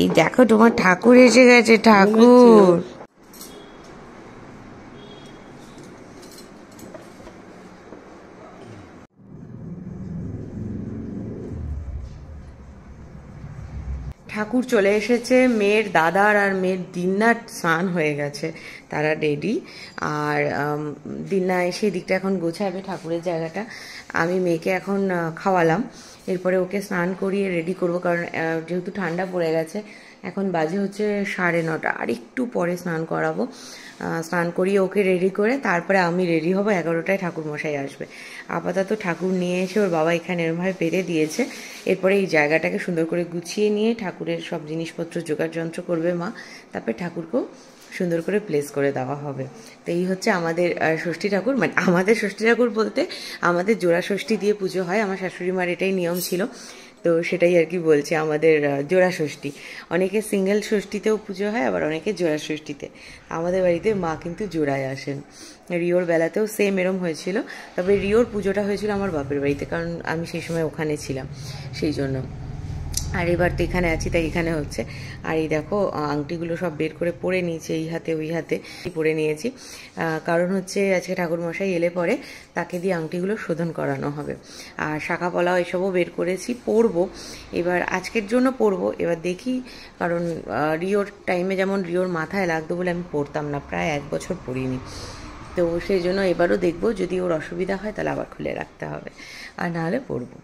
এই দেখো তোমার ঠাকুর এসে গেছে, ঠাকুর। ঠাকুর চলে এসেছে, মেয়ের দাদার আর মেয়ের দিন্নার স্নান হয়ে গেছে, তারা রেডি। আর দিন্না এসে দিকটা এখন গোছাবে ঠাকুরের জায়গাটা। আমি মেয়েকে এখন খাওয়ালাম, এরপরে ওকে স্নান করিয়ে রেডি করব, কারণ যেহেতু ঠান্ডা পড়ে গেছে। এখন বাজে হচ্ছে 9:30, আর একটু পরে স্নান করাবো। স্নান করিয়ে ওকে রেডি করে তারপরে আমি রেডি হব। 11টায় ঠাকুর মশাই আসবে। আপাতত ঠাকুর নিয়ে এসে ওর বাবা এখানে এরমভাবে পেরে দিয়েছে। এরপরে এই জায়গাটাকে সুন্দর করে গুছিয়ে নিয়ে ঠাকুরের সব জিনিসপত্র জোগাড় যন্ত্র করবে মা, তারপরে ঠাকুরকেও সুন্দর করে প্লেস করে দেওয়া হবে। তো এই হচ্ছে আমাদের ষষ্ঠী ঠাকুর। মানে আমাদের ষষ্ঠী ঠাকুর বলতে আমাদের জোড়া ষষ্ঠী দিয়ে পুজো হয়, আমার শাশুড়ি মার এটাই নিয়ম ছিল, তো সেটাই আর কি বলছি, আমাদের জোড়া ষষ্ঠী। অনেকে সিঙ্গেল ষষ্ঠীতেও পুজো হয়, আবার অনেকে জোড়া ষষ্ঠীতে। আমাদের বাড়িতে মা কিন্তু জোড়ায় আসেন। রিওর বেলাতেও সেম এরম হয়েছিল, তবে রিওর পুজোটা হয়েছিল আমার বাপের বাড়িতে, কারণ আমি সেই সময় ওখানে ছিলাম, সেই জন্য। আর এবার তো এখানে আছি, তাই এখানে হচ্ছে। আর এই দেখো আংটিগুলো সব বের করে পরে নিয়েছি, এই হাতে ওই হাতে পরে নিয়েছি, কারণ হচ্ছে আজকে ঠাকুরমশাই এলে পরে তাকে দিয়ে আংটিগুলো শোধন করানো হবে। আর শাখা পলাও এসবও বের করেছি, পরবো এবার, আজকের জন্য পরবো। এবার দেখি, কারণ রিওর টাইমে যেমন রিওর মাথায় লাগতো বলে আমি পরতাম না, প্রায় 1 বছর পরিনি, তো সেই জন্য এবারও দেখবো, যদি ওর অসুবিধা হয় তাহলে আবার খুলে রাখতে হবে, আর নাহলে পরবো।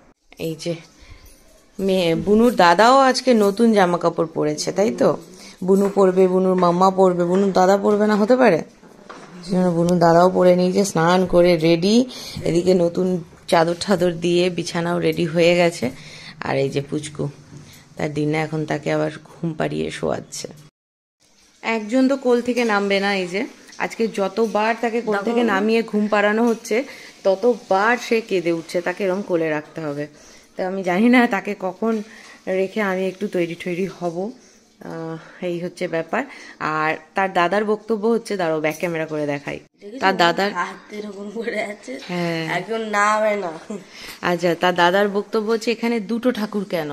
এই যে মেয়ে বুনুর দাদাও আজকে নতুন জামা কাপড় পরেছে, তাই তো? বুনু পরবে, বুনুর মাম্মা পরবে, বুনুর দাদা পরবে না, হতে পারে? বুনুর দাদাও পরে নিয়েছে, স্নান করে রেডি। এদিকে নতুন চাদর ঠাদর দিয়ে বিছানাও রেডি হয়ে গেছে। আর এই যে পুচকু, তার দিনে এখন তাকে আবার ঘুম পাড়িয়ে শোয়াচ্ছে। একজন তো কোল থেকে নামবে না, এই যে আজকে যতবার তাকে কোল থেকে নামিয়ে ঘুম পাড়ানো হচ্ছে ততবার সে কেঁদে উঠছে, তাকে এরকম কোলে রাখতে হবে। তো আমি জানি না তাকে কখন রেখে আমি একটু তৈরি হব, এই হচ্ছে ব্যাপার। আর তার দাদার বক্তব্য হচ্ছে, দাঁড়াও ব্যাক ক্যামেরা করে দেখাই, তার দাদার হ্যাঁ একজন নামে না। আচ্ছা, তার দাদার বক্তব্য হচ্ছে এখানে 2টো ঠাকুর কেন,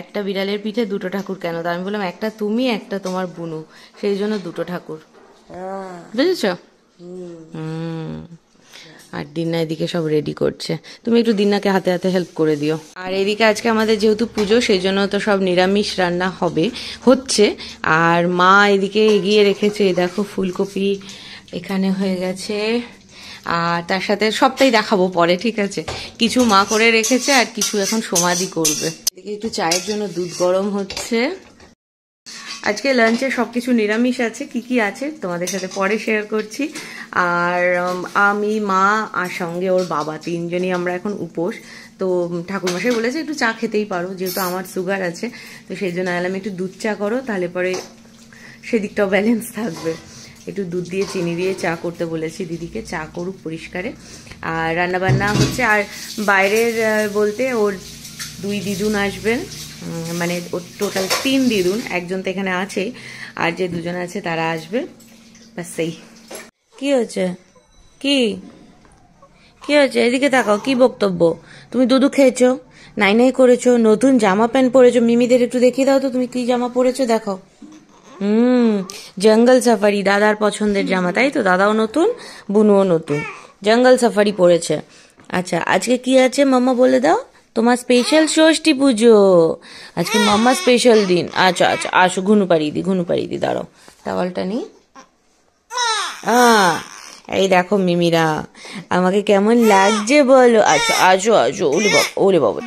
একটা বিড়ালের পিঠে 2টো ঠাকুর কেন? তো আমি বললাম একটা তুমি, একটা তোমার বুনু, সেই জন্য 2টো ঠাকুর, বুঝেছ? আর দিন্না এদিকে সব রেডি করছে, তুমি একটু দিন্নাকে হাতে হাতে হেল্প করে দিও। আর এদিকে আজকে আমাদের যেহেতু পুজো, সেই জন্য তো সব নিরামিষ রান্না হচ্ছে। আর মা এদিকে এগিয়ে রেখেছে, দেখো ফুলকপি এখানে হয়ে গেছে, আর তার সাথে সবটাই দেখাবো পরে, ঠিক আছে? কিছু মা করে রেখেছে আর কিছু এখন সমাধি করবে। এদিকে একটু চায়ের জন্য দুধ গরম হচ্ছে। আজকে লাঞ্চে সবকিছু নিরামিষ আছে, কি কি আছে তোমাদের সাথে পরে শেয়ার করছি। আর আমি, মা আর সঙ্গে ওর বাবা, 3জনই আমরা এখন উপোস। তো ঠাকুরমশাই বলেছে একটু চা খেতেই পারো, যেহেতু আমার সুগার আছে, তো সেই জন্য আলাম একটু দুধ চা করো, তাহলে পরে সেদিকটাও ব্যালেন্স থাকবে। একটু দুধ দিয়ে চিনি দিয়ে চা করতে বলেছি দিদিকে, চা করুক পরিষ্কারে। আর রান্নাবান্না হচ্ছে। আর বাইরের বলতে ওর 2 দিদুন আসবেন, মানে ওর টোটাল 3 দিদুন, একজন তো এখানে আছে, আর যে 2জন আছে তারা আসবে, ব্যাস। সেই কি হচ্ছে, কি হচ্ছে? এদিকে তাকাও, কি বক্তব্য? তুমি দুধু খেয়েছো, নাই করেছো, নতুন জামা প্যান্ট পরেছো, মিমিদের একটু দেখিয়ে দাও তো তুমি কি জামা পরেছো, দেখো। জঙ্গল সাফারি, দাদার পছন্দের জামা, তাই তো? দাদাও নতুন, বুনুও নতুন, জঙ্গল সাফারি পরেছে। আচ্ছা, আজকে কি আছে মাম্মা বলে দাও? তোমার স্পেশাল ষষ্ঠী পুজো, আজকে মাম্মা স্পেশাল দিন। আচ্ছা আচ্ছা, আসো, ঘুনু পাড়িয়ে দি, দাঁড়াও টাওয়ালটা নি। এই দেখো মিমিরা, আমাকে কেমন লাগছে বলো? আচ্ছা, আসো। ওলে বাবা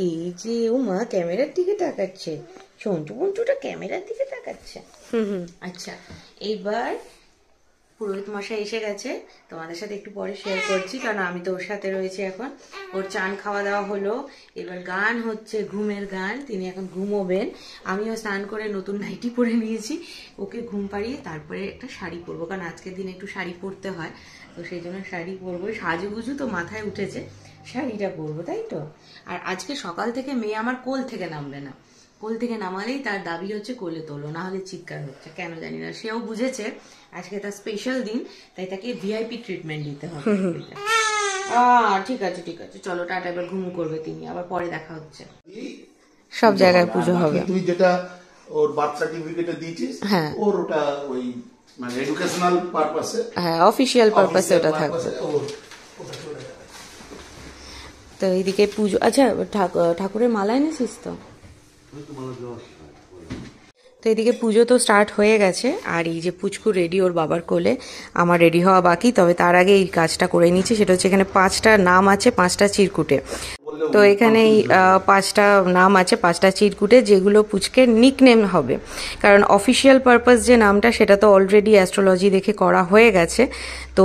এই যে ও মা ক্যামেরার দিকে তাকাচ্ছে, সন্টুটা ক্যামেরার দিকে তাকাচ্ছে। আচ্ছা, এইবার পুরোহিত মশাই এসে গেছে, তোমাদের সাথে একটু পরে শেয়ার করছি, কারণ আমি তো ওর সাথে রয়েছি এখন। ওর চান খাওয়া দাওয়া হলো, এবার গান হচ্ছে, ঘুমের গান, তিনি এখন ঘুমোবেন। আমিও স্নান করে নতুন নাইটি পরে নিয়েছি, ওকে ঘুম পাড়িয়ে তারপরে একটা শাড়ি পরবো, কারণ আজকের দিন একটু শাড়ি পরতে হয়, তো সেই জন্য শাড়ি পরবো। সাজুগুজু তো মাথায় উঠেছে, শাড়িটা পরবো, তাই তো? আর আজকে সকাল থেকে মেয়ে আমার কোল থেকে নামবে না, কোল থেকে নামালেই তার দাবি হচ্ছে কোলে তোলো, না হলে চিৎকার হচ্ছে, কেন জানি না। সেও বুঝেছে আজকে তার স্পেশাল দিন, তাই তাকে ভিআইপি ট্রিটমেন্ট দিতে হবে। ঠিক আছে ঠিক আছে, চলো টাটা, এবার ঘুম করবে তিনি, আবার পরে দেখা হচ্ছে। সব জায়গায় পুজো হবে। তুই যেটা ওর বার্থ সার্টিফিকেটে দিয়েছিস, হ্যাঁ ওর ওটা ওই মানে এডুকেশনাল পারপাসে, হ্যাঁ অফিশিয়াল পারপাসে ওটা থাকবে। তো এইদিকে পুজো, আচ্ছা ঠাকুরের মালা এনেছিস তো? তো এদিকে পুজো তো স্টার্ট হয়ে গেছে, আর এই যে পুচকু রেডি ওর বাবার কোলে, আমার রেডি হওয়া বাকি। তবে তার আগে এই কাজটা করে নিচ্ছি, সেটা হচ্ছে এখানে 5টা নাম আছে 5টা চিরকুটে। তো এখানে এই 5টা নাম আছে 5টা চিরকুটে, যেগুলো পুচকের নিকনেম হবে। কারণ অফিসিয়াল পারপাস যে নামটা, সেটা তো অলরেডি অ্যাস্ট্রোলজি দেখে করা হয়ে গেছে। তো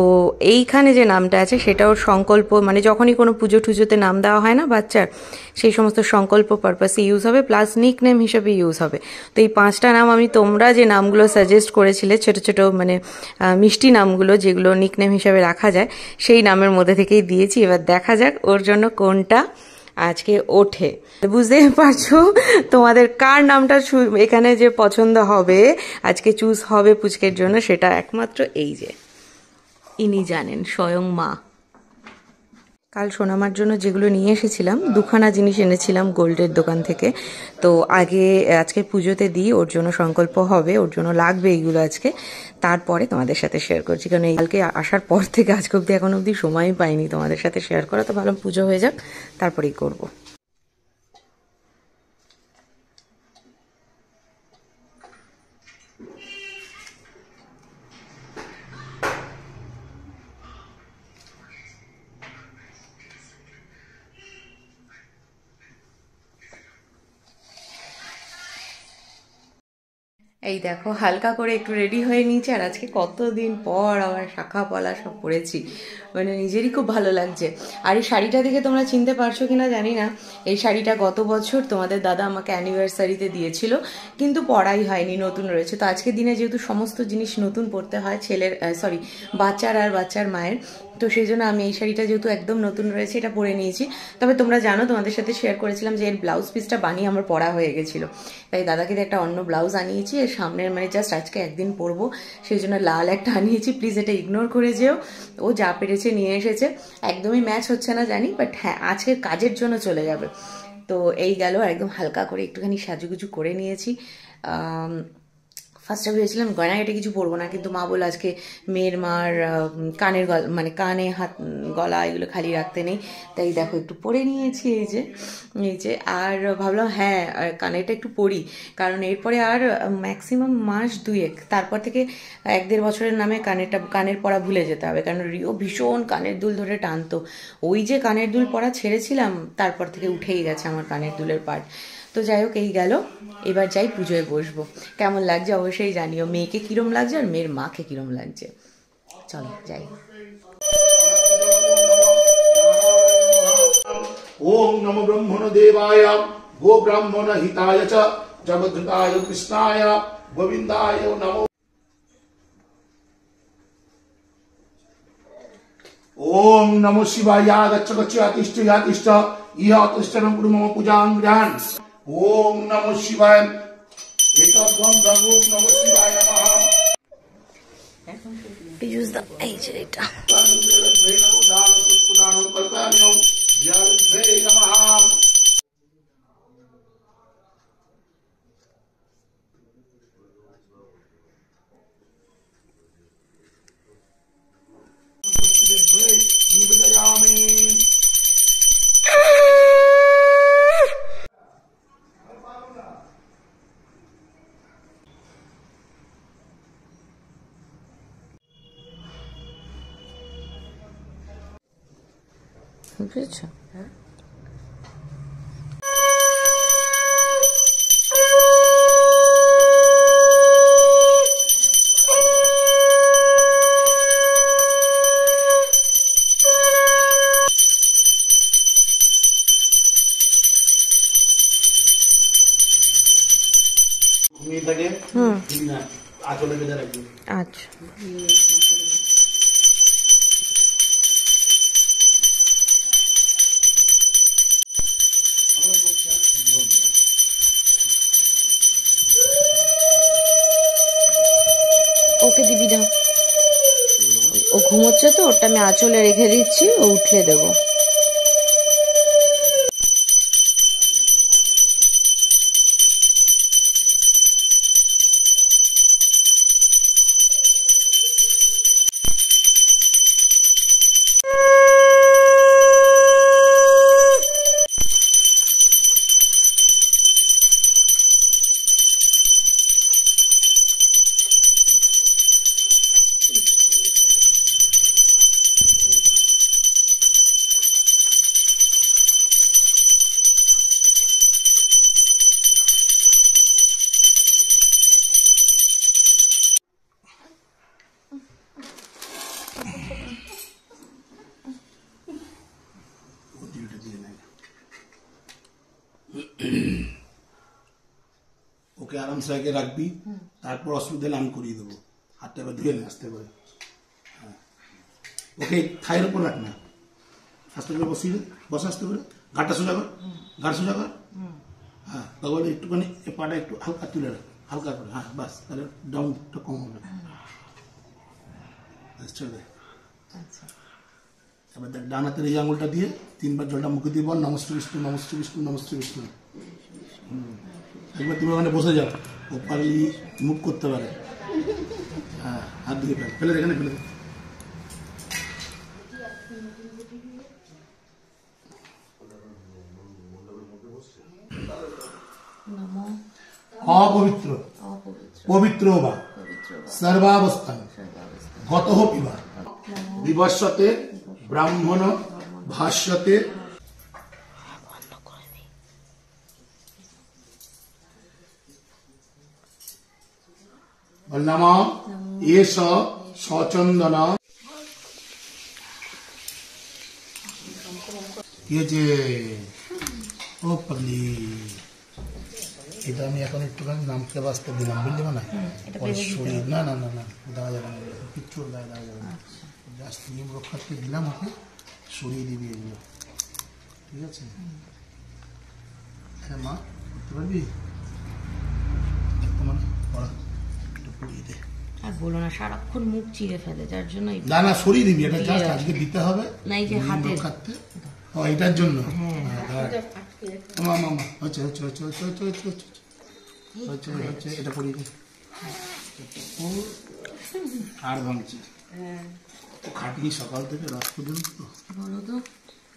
এইখানে যে নামটা আছে সেটা ওর সংকল্প, মানে যখনই কোনো পুজো টুজোতে নাম দেওয়া হয় না বাচ্চার, সেই সমস্ত সংকল্প পারপাসে ইউজ হবে, প্লাস নিকনেম হিসেবে ইউজ হবে। তো এই 5টা নাম আমি, তোমরা যে নামগুলো সাজেস্ট করেছিলে ছোট ছোট মানে মিষ্টি নামগুলো, যেগুলো নিকনেম হিসেবে রাখা যায়, সেই নামের মধ্যে থেকেই দিয়েছি। এবার দেখা যাক ওর জন্য কোনটা আজকে ওঠে। বুঝতেই পারছো তোমাদের কার নামটা এখানে যে পছন্দ হবে, আজকে চুজ হবে পুচকের জন্য, সেটা একমাত্র এই যে ইনি জানেন, স্বয়ং মা। কাল সোনামার জন্য যেগুলো নিয়ে এসেছিলাম, 2খানা জিনিস এনেছিলাম গোল্ডের দোকান থেকে। তো আজকে পুজোতে দিই, ওর জন্য সংকল্প হবে, ওর জন্য লাগবে এইগুলো আজকে। তারপরে তোমাদের সাথে শেয়ার করছি, কারণ এই কালকে আসার পর থেকে আজকে অবধি এখন অবধি সময়ই পাইনি তোমাদের সাথে শেয়ার করা। তো ভালো, পুজো হয়ে যাক তারপরেই করবো। এই দেখো হালকা করে একটু রেডি হয়ে নিয়েছি, আর আজকে কতদিন পর আবার শাখা পলা সব পরেছি, মানে নিজেরই খুব ভালো লাগছে। আর এই শাড়িটা দেখে তোমরা চিনতে পারছো কিনা জানি না, এই শাড়িটা গত বছর তোমাদের দাদা আমাকে অ্যানিভার্সারিতে দিয়েছিল, কিন্তু পরাই হয়নি, নতুন রয়েছে। তো আজকের দিনে যেহেতু সমস্ত জিনিস নতুন পরতে হয় ছেলের, বাচ্চার আর বাচ্চার মায়ের, তো সেই জন্য আমি এই শাড়িটা যেহেতু একদম নতুন রয়েছে এটা পরে নিয়েছি। তবে তোমরা জানো, তোমাদের সাথে শেয়ার করেছিলাম যে এর ব্লাউজ পিসটা বানিয়ে আমার পরা হয়ে গেছিলো, তাই দাদাকে একটা অন্য ব্লাউজ আনিয়েছি। এর সামনের মানে জাস্ট আজকে একদিন পরবো, সেই জন্য লাল একটা আনিয়েছি, প্লিজ এটা ইগনোর করে যেও। ও যা পেরেছে নিয়ে এসেছে, একদমই ম্যাচ হচ্ছে না জানি, বাট হ্যাঁ আজকে কাজের জন্য চলে যাবে। তো এই গেল, আর একদম হালকা করে একটুখানি সাজুগুজু করে নিয়েছি। ফার্স্টে ভেবেছিলাম গয়নাঘাটে কিছু পরবো না, কিন্তু মা বললো আজকে মেয়ের মার কানের মানে কানে হাত গলা এগুলো খালি রাখতে নেই, তাই দেখো একটু পরে নিয়েছি এই যে। আর ভাবলাম হ্যাঁ কানেরটা একটু পরি, কারণ এরপরে আর ম্যাক্সিমাম মাস 2-1, তারপর থেকে 1-1.5 বছরের নামে কানের পরা ভুলে যেতে হবে, কারণ রিও ভীষণ কানের দুল ধরে টানতো। ওই যে কানের দুল পরা ছেড়েছিলাম, তারপর থেকে উঠেই গেছে আমার কানের দুলের পাট। তো যাই হোক, এই গেল, এবার যাই পুজোয় বসবো। কেমন লাগছে অবশ্যই জানিও, মেয়েকে কিরম লাগছে আর মেয়ের মাকে কিরম লাগছে। চলো যাই। ওম নমো ব্রহ্মণ দেবায় গো ব্রাহ্মণ হিতায় চ জগদ্ধায় কৃষ্ণায় গোবিন্দায় নমো। ওম নমো শিবায় গচ্ছ গচ্ছ আতিষ্ঠ আতিষ্ঠ ইহ অতিষ্ঠনং কুরু মম পূজাং গ্রহণ। ওম নমো শিবায় এতদ্ বন্ধং ওম নমো শিবায় নমঃ। পিউষ দা এই যে এটা বুঝেছো? আচ্ছা ওকে দিবি না, ও ঘুমোচ্ছে। ঘুমোচ্ছে তো, ওটা আমি আঁচলে রেখে দিচ্ছি, ও উঠলে দেবো। ওকে আরামসে আগে রাখবি, তারপর অসুবিধা হলে আমি করিয়ে দেবো। হাতটা এবার ধুয়ে নে আসতে পারে। হ্যাঁ, ওকে থাইয়ের উপর রাখ না, আস্তে করে বসিয়ে বসে আসতে পারে। ঘাটটা সোজা কর, ঘাট সোজা কর। হ্যাঁ, তারপরে একটুখানি পাটা একটু হালকা তুলে রাখ, হালকা করে। হ্যাঁ বাস, তাহলে ডাউনটা কম হবে। চলে এবার দেখ, ডান হাতের এই আঙুলটা দিয়ে 3 বার জলটা মুখে দিয়ে বল, নমস্তে বিষ্ণু, নমস্তে বিষ্ণু, নমস্তে বিষ্ণু। একবার তুমি ওখানে বসে যাও, ও পারলি মুভ করতে পারে। হ্যাঁ, হাত দিয়ে ফেলে এখানে ফেলে দে। অপবিত্র পবিত্র বা সর্বাবস্থান গত পিবা বিবস্বতে ব্রাহ্মণ ভাষ্যতে নম এষ সচন্দন। কি হয়েছে? ও পাগলি, এটা আমি এখন একটুখানি নামতে বাঁচতে দিলাম, বুঝলি না? শরীর না না না না দেওয়া যাবে না, কিচ্ছু দেওয়া যাবে না। জাস্ট নিয়ম রক্ষার্থে দিলাম, ওকে সরিয়ে দিবি এগুলো, ঠিক আছে? হ্যাঁ মা, করতে পারবি? তোমার পড়া একটু পড়িয়ে দে। আর বলো না, সারাক্ষণ মুখ চিড়ে ফেলে, যার জন্য না না সরিয়ে দিবি, এটা জাস্ট আজকে দিতে হবে। না এই যে হাতে রক্ষার্থে, ও এটার জন্য। মা মা মা হচ্ছে হচ্ছে হচ্ছে হচ্ছে হচ্ছে হচ্ছে হচ্ছে হচ্ছে হচ্ছে এটা পড়িয়ে দে। আর ভাঙছি খাটনি সকাল থেকে রাত পর্যন্ত। বলো তো,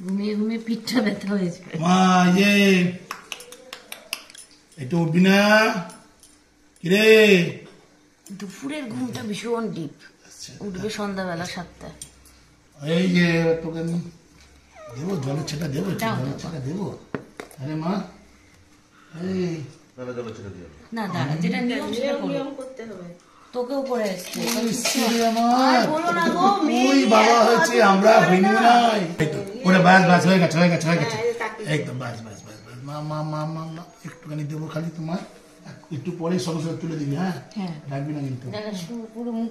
ঘুমিয়ে ঘুমিয়ে পিঠটা ব্যথা হয়েছে। মা ইয়ে একটু উঠবি না? কিরে, দুপুরের ঘুমটা ভীষণ ডিপ, উঠবে সন্ধ্যাবেলা 7টায়। এই যে তোকে আমি দেবো জলের ছেটা, দেবো জলের ছেটা দেবো। আরে মা এই না দাঁড়া, যেটা নিয়ম সেটা করতে হবে, তোকেও করে আসছে। ওই বাবা হয়েছে, আমরা হইনি নাই। ওরে বাস বাস হয়ে গেছে হয়ে গেছে হয়ে গেছে, একদম বাস বাস বাস বাস। মা মা মা মা মা একটুখানি দেবো খালি, তোমার একটু পরে সমস্যা তুলে দিবি। হ্যাঁ রাখবি না কিন্তু, পুরো মুখ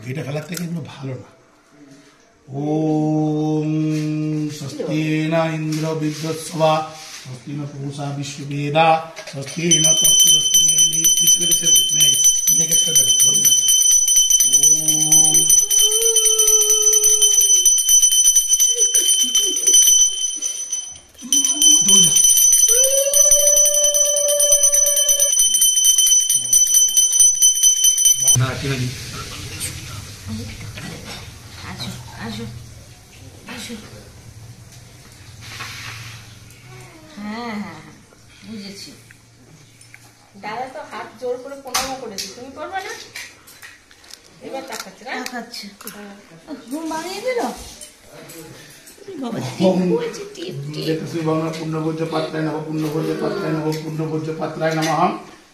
ঘিটা ফেলার থেকে এগুলো ভালো না। ওম স্বস্তি না ইন্দ্র বিদ্যৎসভা, স্বস্তি না পুরুষা বিশ্ববেদা, স্বস্তি না তত্ত্বস্তি পিছনে গেছে মেয়ে গেছে। ওম না কিনে দিই। আসো আসো আসো। হ্যাঁ হ্যাঁ বুঝেছি। দাদা তো হাত জোর করে প্রণাম করেছে, তুমি করবে না? এবার তাকাচ্ছে না, তাকাচ্ছে। ঘুম ভাঙিয়ে দিল বাবা। পুণ্যভোজ্য পাত্রায় নমঃ, পুণ্যভোজ্য পাত্রায় নমঃ, পুণ্যভোজ্য পাত্রায় নমঃ।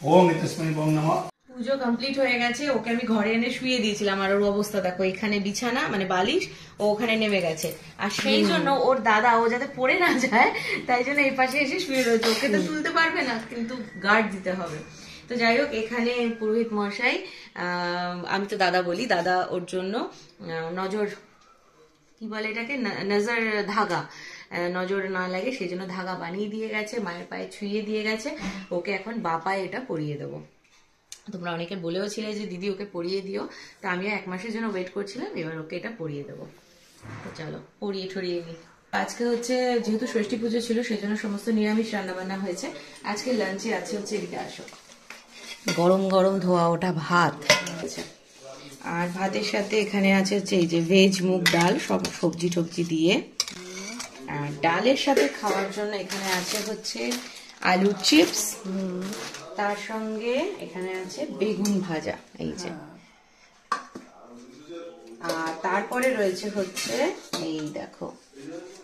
ওম ইতস্मै ওম নমঃ। পুজো কমপ্লিট হয়ে গেছে, ওকে আমি ঘরে এনে শুয়ে দিয়েছিলাম, আর ওর অবস্থা দেখো, এখানে বিছানা মানে বালিশ, ও ওখানে নেমে গেছে। আর সেই জন্য ওর দাদা, ও যাতে পড়ে না যায় তাই জন্য এই পাশে এসে শুয়ে রয়েছে। ওকে তো তুলতে পারবে না, কিন্তু গার্ড দিতে হবে। তো যাই হোক, এখানে পুরোহিত মশাই, আমি তো দাদা বলি, দাদা ওর জন্য নজর, কি বলে এটাকে, নজর ধাগা, নজর না লাগে সেই জন্য ধাগা বানিয়ে দিয়ে গেছে, মায়ের পায়ে ছুঁয়ে দিয়ে গেছে। ওকে এখন বা পায়ে এটা পরিয়ে দেবো। তোমরা অনেকে বলেও ছিলে যে দিদি ওকে পরিয়ে দিও, তা আমিও 1 মাসের জন্য ওয়েট করছিলাম, এবার ওকে এটা পরিয়ে দেবো। তো চলো পরিয়ে ঠরিয়ে নিই। আজকে হচ্ছে যেহেতু ষষ্ঠী পুজো ছিল সেই জন্য সমস্ত নিরামিষ রান্নাবান্না হয়েছে। আজকে লাঞ্চে আছে হচ্ছে, এদিকে আসো, গরম গরম ধোয়া ওঠা ভাত আছে, আর ভাতের সাথে এখানে আছে হচ্ছে এই যে ভেজ মুগ ডাল, সব সবজি টবজি দিয়ে। আর ডালের সাথে খাওয়ার জন্য এখানে আছে হচ্ছে আলু চিপস, তার সঙ্গে এখানে আছে বেগুন ভাজা, এই যে। আর তারপরে রয়েছে হচ্ছে এই দেখো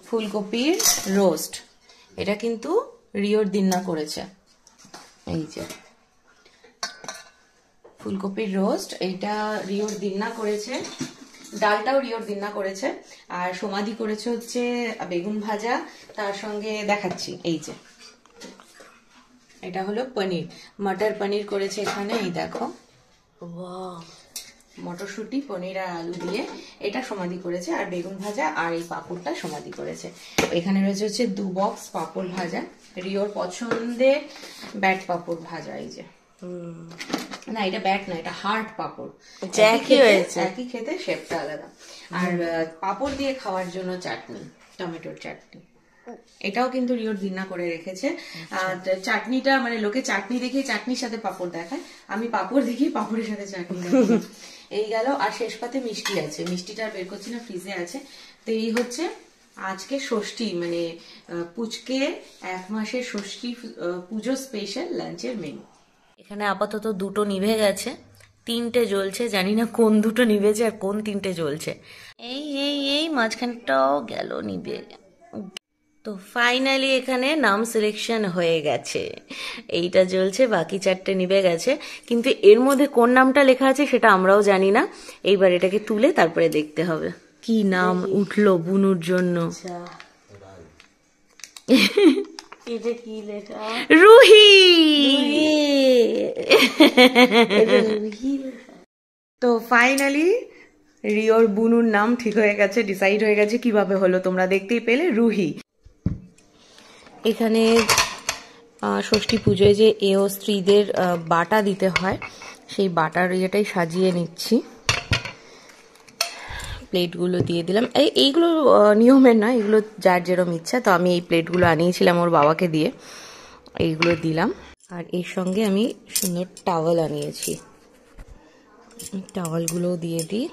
ফুলকপির রোস্ট, এটা কিন্তু রিওর দিন্না করেছে, এই যে ফুলকপির রোস্ট, এইটা রিওর দিন্না করেছে, ডালটাও রিওর দিন্না করেছে, আর সমাধি করেছে হচ্ছে বেগুন ভাজা, তার সঙ্গে দেখাচ্ছি এই যে এটা হলো পনির, মটর পনির করেছে এখানে, এই দেখো মটরশুঁটি পনির আর আলু দিয়ে এটা সমাধি করেছে, আর বেগুন ভাজা আর এই পাঁপড়টা সমাধি করেছে। এখানে রয়েছে হচ্ছে 2 বক্স পাঁপড় ভাজা, রিওর পছন্দের ব্যাট পাঁপড় ভাজা, এই যে। না এটা ব্যাট না, এটা হার্ড পাঁপড়, একই খেতে, শেপটা আলাদা। আর পাঁপড় দিয়ে খাওয়ার জন্য চাটনি, টমেটোর চাটনি, এটাও কিন্তু রিওর দিন্না করে রেখেছে। আর চাটনিটা মানে লোকে চাটনি দেখে চাটনির সাথে পাঁপড় দেখায়, আমি পাঁপড় দেখি পাঁপড়ের সাথে চাটনি দেখাই। এই গেল, আর শেষ পাতে মিষ্টি আছে, মিষ্টিটা বের করছি না, ফ্রিজে আছে। তো এই হচ্ছে আজকে ষষ্ঠী, মানে পুচকে 1 মাসের ষষ্ঠী পুজো স্পেশাল লাঞ্চের মেনু। এখানে আপাতত 2টো নিভে গেছে, 3টে জ্বলছে, জানি না কোন 2টো নিভেছে আর কোন 3টে জ্বলছে। এই মাঝখানটাও গেল নিভে। তো ফাইনালি এখানে নাম সিলেকশন হয়ে গেছে, এইটা জ্বলছে, বাকি 4টে নিভে গেছে, কিন্তু এর মধ্যে কোন নামটা লেখা আছে সেটা আমরাও জানি না। এইবার এটাকে তুলে তারপরে দেখতে হবে কি নাম উঠলো বুনুর জন্য। এটা কি লেখা? রুহি। তো ফাইনালি রিওর বুনুর নাম ঠিক হয়ে গেছে, ডিসাইড হয়ে গেছে। কিভাবে হলো তোমরা দেখতেই পেলে, রুহি। এখানে ষষ্ঠী পুজোয় যে এও স্ত্রীদের বাটা দিতে হয়, সেই বাটার ইয়েটাই সাজিয়ে নিচ্ছি। প্লেটগুলো দিয়ে দিলাম, এইগুলো নিয়মের না, এগুলো যার যেরকম ইচ্ছা। তো আমি এই প্লেটগুলো আনিয়েছিলাম ওর বাবাকে দিয়ে, এইগুলো দিলাম। আর এর সঙ্গে আমি সুন্দর টাওয়াল আনিয়েছি, টাওয়ালগুলো দিয়ে দিই।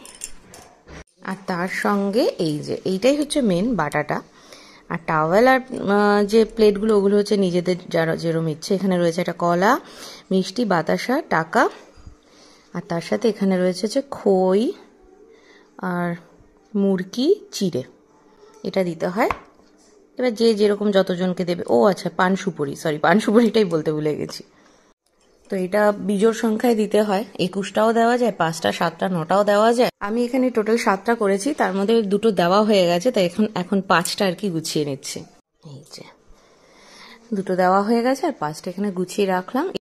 আর তার সঙ্গে এই যে এইটাই হচ্ছে মেন বাটাটা, আর টাওয়েল আর যে প্লেটগুলো ওগুলো হচ্ছে নিজেদের যারা যেরকম ইচ্ছে। এখানে রয়েছে একটা কলা, মিষ্টি, বাতাসা, টাকা, আর তার সাথে এখানে রয়েছে হচ্ছে খই আর মুরগি চিড়ে, এটা দিতে হয়। এবার যে যেরকম যতজনকে দেবে। ও আচ্ছা, পান সুপুরি, সরি পান সুপুরিটাই বলতে ভুলে গেছি। তো এটা বিজোড় সংখ্যায় দিতে হয়, 21টাও দেওয়া যায়, 5টা, 7টা, 9টাও দেওয়া যায়। আমি এখানে টোটাল 7টা করেছি, তার মধ্যে 2টো দেওয়া হয়ে গেছে, তাই এখন 5টা আর কি গুছিয়ে নিচ্ছি। এই যে 2টো দেওয়া হয়ে গেছে আর 5টা এখানে গুছিয়ে রাখলাম।